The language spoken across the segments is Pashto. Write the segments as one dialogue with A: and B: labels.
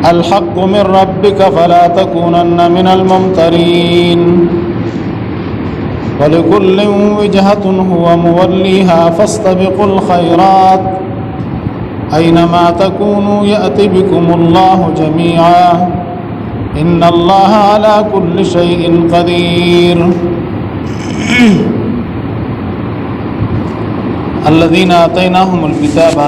A: الحق من ربك فلا تكونن من الممترين ولكل وجهة هو موليها فاستبقوا الخيرات أينما تكونوا يأتي بكم الله جميعا إن الله على كل شيء قدير الذين آتيناهم الكتاب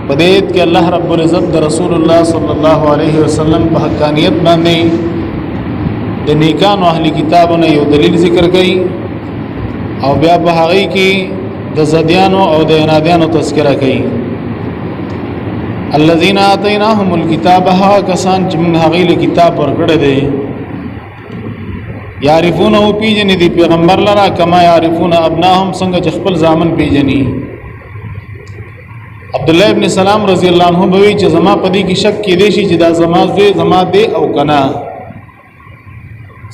A: بدیت کہ اللہ رب العزت رسول الله صلی الله علیه وسلم په حقانیت باندې د نیکانو اهلی کتابونو یو دلیل ذکر کړي او بیا په هغه کې د زديانو او د عنادیانو تذکرہ کړي. الذين آتيناهم الكتاب ها کسان چې موږ هغه له کتاب ورکړه دي یعرفونه پیجنې دي پیغمبر لرا کما یعرفون ابناهم څنګه چې خپل ځامن پیجنې. عبد الله ابن سلام رضی الله عنه بوي چې زما پدې کې شک کې دي چې دا زما زوی زما دی او کنا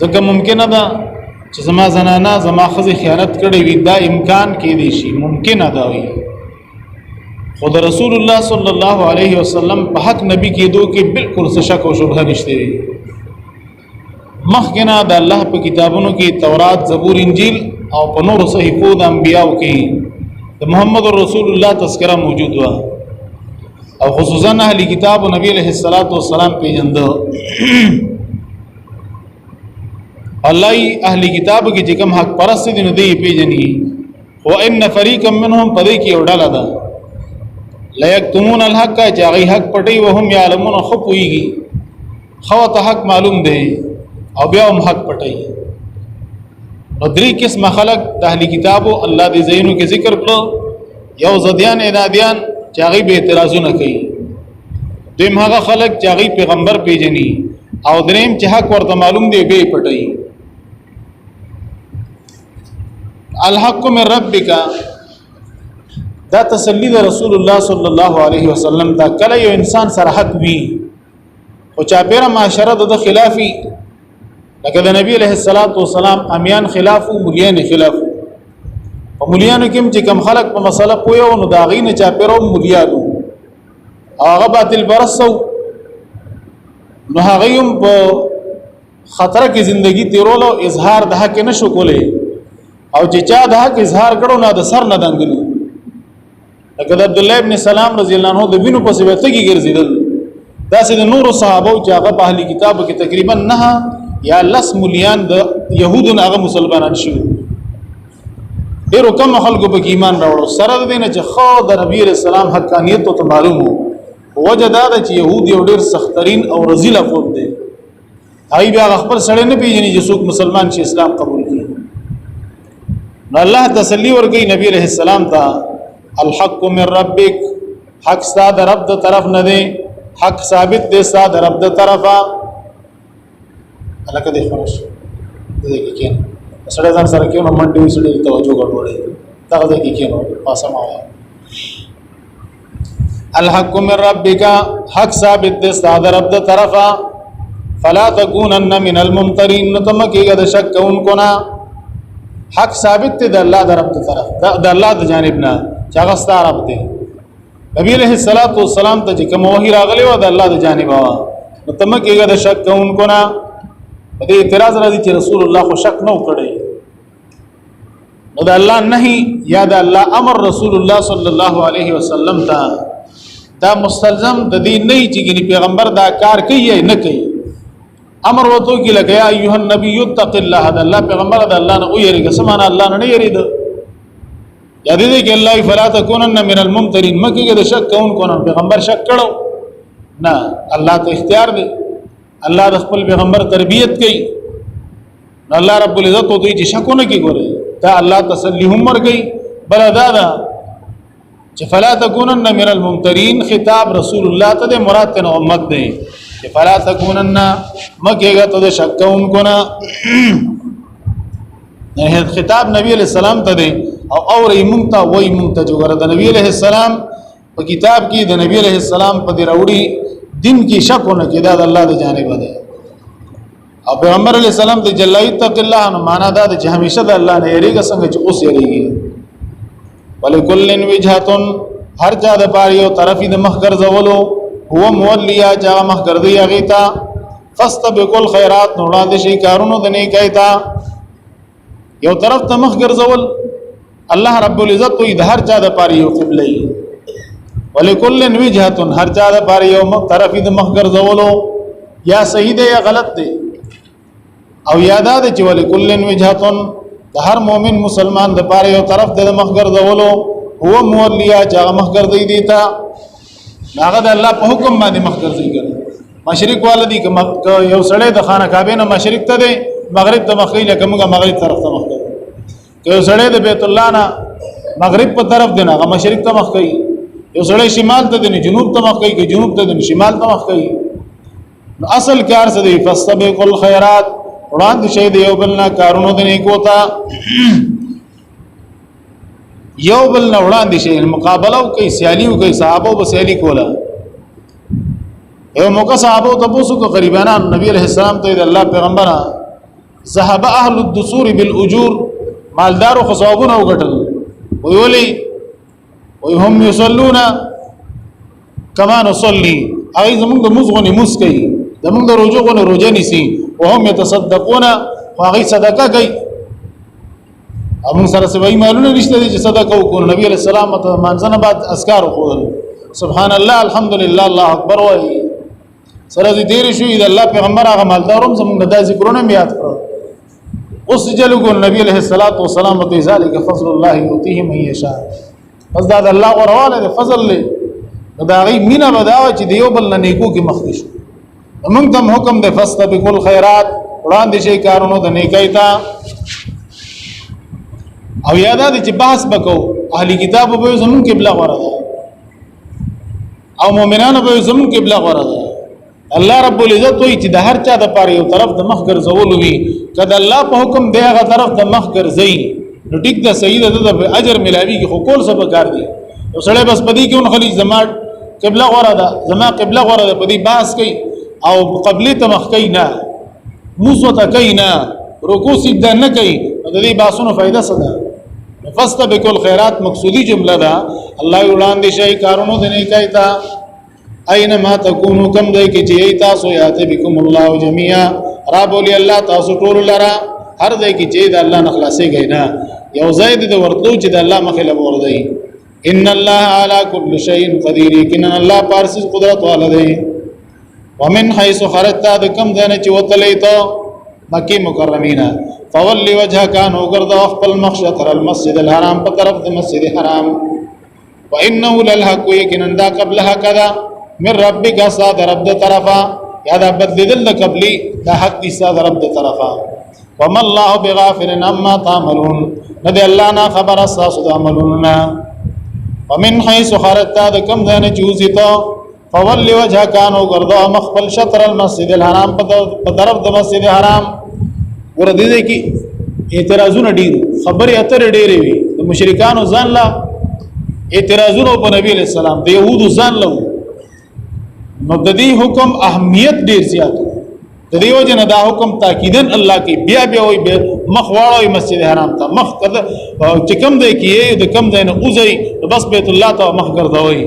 A: ځکه ممکنه ده چې زما زنانا زما خزي خیانت کړي وي دا امکان کې دي شي ممکنه ده وي خود رسول الله صلی الله علیه وسلم په حق نبی کې دو کې بالکل څه شک او شبهه نشته وي. مخکنه د الله په کتابونو کې تورات زبور انجیل او په نور صحیفو د انبیاو کې د محمد رسول الله تذکرہ موجود و او خصوصا اهلی کتاب او نبی علیہ الصلوۃ والسلام پیجند الله اهلی کتاب کې چې کوم حق پرست دي نه دی پیجنې او ان فریقا منهم پدې کې وډاله ده لا یکتمون الحق چې هغه حق پټي وهم یعلمون خپويږي خو ته حق معلوم دی او بیا هم حق پټي. نو درې قسم خلق د اهلی کتابو الله دې زینو کې ذکر کړو یو زديان عنادیان چې هغه به اعتراضونه کوي دیم هغه خلق چې هغه پیغمبر پیژني او دریم چې حق ورته معلوم دی به پټي. الحق من ربک دا تسلی د رسول الله صلی الله علیه وسلم دا کله یو انسان سره حق وي او چا پیره معاشره د خلافی لکه د نبی علیہ الصلوۃ والسلام امیان خلاف او مولیان خلاف او مولیان کوم چې کم خلق په مسله پوي او نو دا غینه چا پیرو مولیانو هغه باطل برسو نو هغه هم په خطر کې ژوندۍ تیرولو اظهار د حق نشو کولای او چې چا د حق اظهار کړو نه د سر نه دنګلو لکه د عبد الله ابن سلام رضی الله عنه د وینو په سبب ته کې ګرځیدل دا سید نور صحابه چې هغه په اهلی کتاب کې تقریبا نه یا لس مليان د يهودو هغه مسلمانان شو ډیرو کم خلکو په ایمان راوړو سره د دینه چې خو د نبی رسول الله حقانیت ته معلومو وجه دا چې يهود یو ډیر سخترین او رذیل قوم دي هغه بیا خپل سره نه پیژني چې څوک مسلمان شي اسلام قبول کړي. نو الله تسلی ورکړي نبی رسول السلام ته الحق من ربک حق ستاسو رب د طرف نه دی حق ثابت دی ستاسو رب د طرفه الکه دې خلاص دې کې کېن سره ځان سره کې نو منډي سره توجه غوړې دا دې کې کېنو پاسه ما الحق من ربک حق ثابت دې ستاسو رب د طرفه فلا تكونن من الممترين نتم کېګه د شک کوونکو نه حق ثابت دې د الله د رب د طرف د الله د جانب نه چې هغه ستاسو رب دې نبی علیہ الصلوۃ والسلام ته کوم وحی راغلی و د الله د جانب نتم کېګه د شک کوونکو نه دې اعتراض راځي چې رسول الله خو شک نو کړی نو د الله نهي یا د الله امر رسول الله صلی الله علیه وسلم ته دا مستلزم د دې نه چې پیغمبر دا کار کوي نه کوي امر وته کې لګیا ایه النبی اتق الله د الله پیغمبر د الله نه ویریږي سمانه الله نه یرید یا دې کې الله فلا تکونن من الممترین مکه د شک کون کو پیغمبر شک کړو نه الله ته اختیار دی الله د خپل پیغمبر تربیت کوي الله رب العزت دوی چې شکونه کوي ګوره دا الله تسلی هم ورګي بل ادا دا چې فلا تکونن من الممترین خطاب رسول الله ته مراد ته امت دی چې فلا تکونن مکهګه ته شکون کو نه خطاب نبی علیہ السلام ته دی او اور ایمونتا وای مونته جو ګره د نبی علیہ السلام په کتاب کې د نبی علیہ السلام په دی راوړي دین کې شکونه کې دا د الله د جانب دی او پیغمبر علیہ السلام ته جلای تق الله نو معنا دا چې همیشه د الله نه یریږي څنګه چې اوس یریږي ولکلن وجهتون هر چا د پاره یو طرفی د مخ ګرځولو هو مولیا چا مخ ګرځي هغه ته فاستبقوا الخيرات نو وړاندې شي کارونو د نیکۍ ته یو طرف ته مخ ګرځول الله رب العزت وي د هر چا د پاره یو قبله ولکل وجهه هر چا د پاره یو طرف د مخ ګرځولو یا صحیح دی یا غلط دی او یاد ده چې ولکل وجهه د هر مؤمن مسلمان د پاره یو طرف د مخ ګرځولو هو مولیا چا مخ ګرځي دیتا هغه د الله په حکم باندې مخ ګرځي کړي مشرق والدي که یو سړی د خانه کعبه نه مشرق ته دی مغرب ته مخ لکه موږ مغرب طرف ته مخ کوي که یو سړی د بیت الله نه مغرب په طرف دی نه هغه مشرق ته مخ کوي یو سړی شمال ته دی نه جنوب ته مخ کوي که جنوب ته دی نه شمال ته مخ کوي نو اصل کار څه دی فاستبقوا الخيرات وړاندې شي دی یو بل نه کارونو د نیکو ته یو بل نه وړاندې شي مقابله او کوي سیالي او کوي صحابه به سیالي کوله یو موقع صحابه ته پوښتنه کو غریبانه نبی عليه السلام ته د الله پیغمبره ذهب اهل الدثور بالاجور مالدار خو ثوابونه وګټل ویولي وهم يصلون كما نصلي اي زمونږ د مزغونی مسکی زمونږ د روزغونو روزه نيسي وهم يتصدقون واغي صدقه کوي امون سره سوي مالونه نشته چې صدقه وکړو نبی عليه السلام ته منځنه بعد اذکار وکړل سبحان الله الحمدلله الله اکبر وای سره دې ډیر شو د الله پیغمبر هغه مالدارم زمونږ د ذکرونه یاد کړو اوس جلګو نبی عليه الصلاه والسلام ته ذالک فضل الله يؤتيه من يشاء پس دا الله ورواله فضل له دا غي مینا بداوه چې دیو بل نه نیکو کې مخکش موږ ته حکم ده فاستبقوا الخيرات وړاندې شي کارونو د نیکۍ ته او یاد ده چې بحث وکاو اهلي کتاب به زمون قبله غوړه ده او مؤمنانو به زمون قبله غوړه ده الله رب العزت وی چې د هر چا د پاره یو طرف د مخ ګرځول وي کله الله په حکم دی هغه طرف د مخ ګرځي نو ټیک ده صحیح ده د اجر ملاوي کې خو کول څه کار دي یو سړی بس پدې کې اون خلی زما قبله غوړه ده زما قبله غوړه ده پدې باس کوي او قبله ته مخ کوي نه موسوته کوي نه رکوع سجده نه کوي د دې باسونو فائدہ څه ده فاستبقوا الخيرات مقصودی جمله ده الله وړاندې شي کارونو د نیکۍ ته اينما تكونوا كم ذي کی چي تاسو یاته بكم الله جميعا رب ولي الله تاسو ټول لرا هر ذي کی چي د الله نخلاصي غینا یو زید د ورتلو چې د الله مخله ورځي ان الله على كل شيء قدير کین الله پارس قدرت والده ومن حيث خرجت كم ذنه چې وتلې ته مکه مکرمینا فولي وجهك انو غرد خپل مخشطر المسجد الحرام په طرف د مسجد حرام وانه للحق یقینا دا قبلها کذا من ربک صاد رب د طرفا یا دا بدل د قبلی دا حق دي صاد رب د طرفا وما الله بغافل عما تعملون ندی الله نا خبر اساس د عملوننا ومن حيث خرجت كم ذن جوزتا فولي وجهك انو غرد مخبل شطر المسجد الحرام په طرف د مسجد حرام ور دې کې اعتراضونه ډیر خبره اتر ډیرې وي د مشرکانو ځان لا اعتراضونه په نبی علیہ السلام د يهودو ځان له نو د دې حکم اهمیت ډیر زیات د دې وجه نه دا حکم تاکیدن الله کې بیا بیا وي مخ واړوي مسجد حرام ته مخ کده چې کم دی کې د کم دی نه اوځي بس بیت الله ته مخ ګرځوي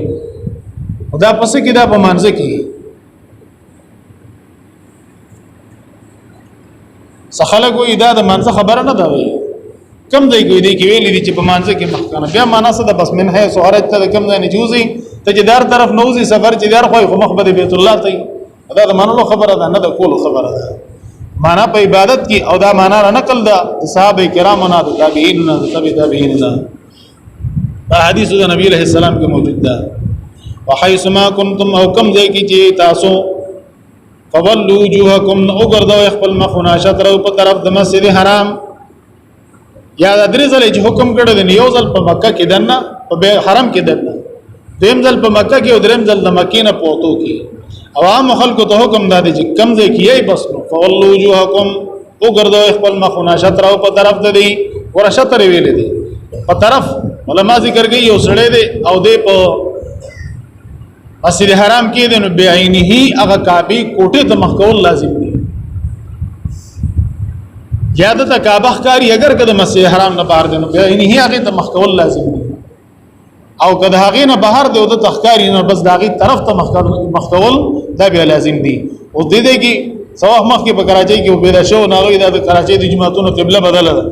A: خدا پس کې دا په مانځ کې سخلق وی دا د منځ خبره نه دا وی کم دی کوي دی کې ویلې دي چې په مانځ کې مخکنه بیا معنا څه ده بس من ہے سوارت ته کم نه جوزي ته جدار طرف نوزي سفر جدار خو مخبد بیت الله ته دا د منلو خبره ده نه د کول خبره ده معنا په عبادت کې او دا معنا نقل ده صحابه کرامو نه د تابعین نه د تابعین نه دا حدیث د نبی علیہ السلام کې موجود ده وحيث ما كنتم او کم ځای کې چې تاسو فولوا وجوهكم وغردوا خپل مخونه شطر په طرف د مسجد حرام یا د درې ځله چې حکم کړی دی یو ځل په مکه کې دنه په حرم کې دنه دیم ځل په مکه کې او دریم ځل د مکې نه پوتو کې عوام خلکو ته حکم دادی چې کم ځای کې یې بس نو فولوا وجوهكم وغردوا خپل مخونه شطر په طرف د دی ور شطر ویلې دی په طرف علما ذکر کوي یو سړی دی او دی په مسجد حرام کې د نو بعینه هغه کعبه کوټه ته مخکول لازم دي زیادت کعبه ښکاری اگر کده مسجد حرام نه بار دي نو بعینه هغه ته مخکول لازم دي او کله هغه نه بهر دی او د تخکاری نه بس داغي طرف ته مخکول دا بیا لازم دی. او دې دې کې سواح مخ کې په کراچۍ کې پیدا شو ناغوي د کراچۍ د جماعتونو قبله بدله ده.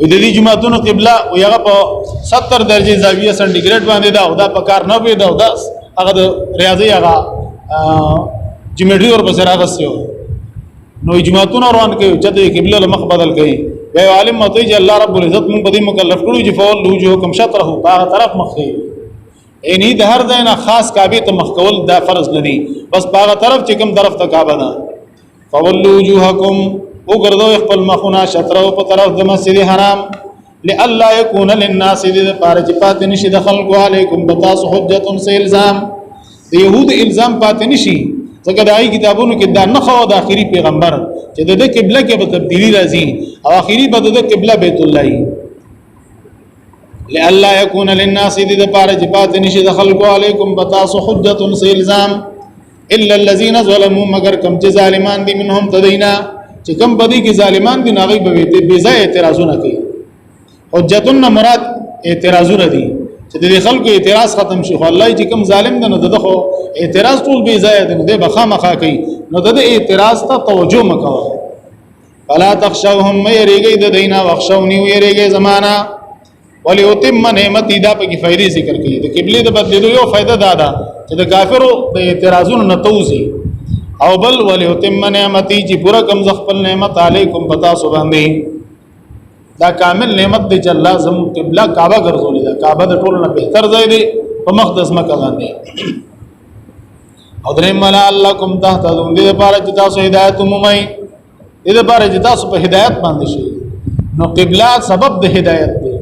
A: د دې جماعتونو قبله او هغه په 70 درجه زاویه سنټیګریډ باندې دا او دا په کار نه وي دا او دا هغه د ریاضي هغه جیومټري ور بسره غسیو نو جماعتونو روان کوي چې د قبله مخ بدل کوي. یا عالم مته چې الله رب العزت مونږ په دې مکلف کړو چې فول وجوهکم شطره په هغه طرف مخ کوي. یعنی د هر ځای نه خاص کعبه ته مخ کول دا فرض نه دي بس په هغه طرف چې کوم طرف ته کعبه ده. فول وجوهکم وګرځو خپل مخونه شطره په طرف د مسجد حرام لالا يكون للناس دې پاره چې پات نشي د خلق علیکم بتاس حجت سے الزام د يهود الزام پات نشي ځکه دای کتابونو کې دا نه خو د اخري پیغمبر چې د قبله کې به تبدیلی راځي او اخري به د قبله بیت الله لالا يكون للناس دې پاره چې پات نشي د خلق علیکم بتاس حجت سے الزام الا الذين ظلموا مگر کم چې ظالمان دي منهم تدینا چې کم بدی کې ظالمان دي ناغي به بے ځای اعتراضونه کوي. حجتنا مراد اعتراضونه دي چې د خلکو اعتراض ختم شي خو الله چې کم ظالم ده نو دغه اعتراض ټول بے ځای ده نو د بخامخه کوي نو د اعتراض ته توجه مکوه. فلا تخشوهم يريږي د دینا واخشوني يريږي زمانہ وليتم نعمتي دا په کې فائدې ذکر کوي. د قبله د بدلېدو یو فائدہ دا ده چې د کافرو د اعتراضونو نه توزي او بل وليتم نعمتي چې پورا کم خپل نعمت علیکم پتا سو باندې دا کامل نعمت دی چې الله زم قبله کعبه ګرځولې ده. کعبه د ټولو نه بهتر ځای دی په مقدس مکه باندې. او درې مل الله کوم تهتدون دې لپاره چې تاسو هدایت مومئ دې لپاره چې تاسو په هدایت باندې شئ. نو قبله سبب د هدایت دی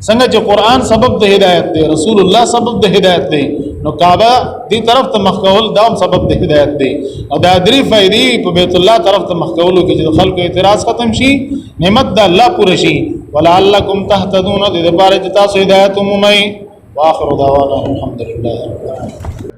A: څنګه چې قران سبب د هدایت دی رسول الله سبب د هدایت دی نو کعبه دې طرف ته مخ کول دا سبب د هدایت دی. او دا درې فائدې په بیت الله طرف ته مخ کولو کې چې خلکو اعتراض ختم شي نعمت د الله پوره شي ولعلکم تهتدون دې لپاره چې تاسو هدایت مومئ. واخر دعوانا الحمدلله.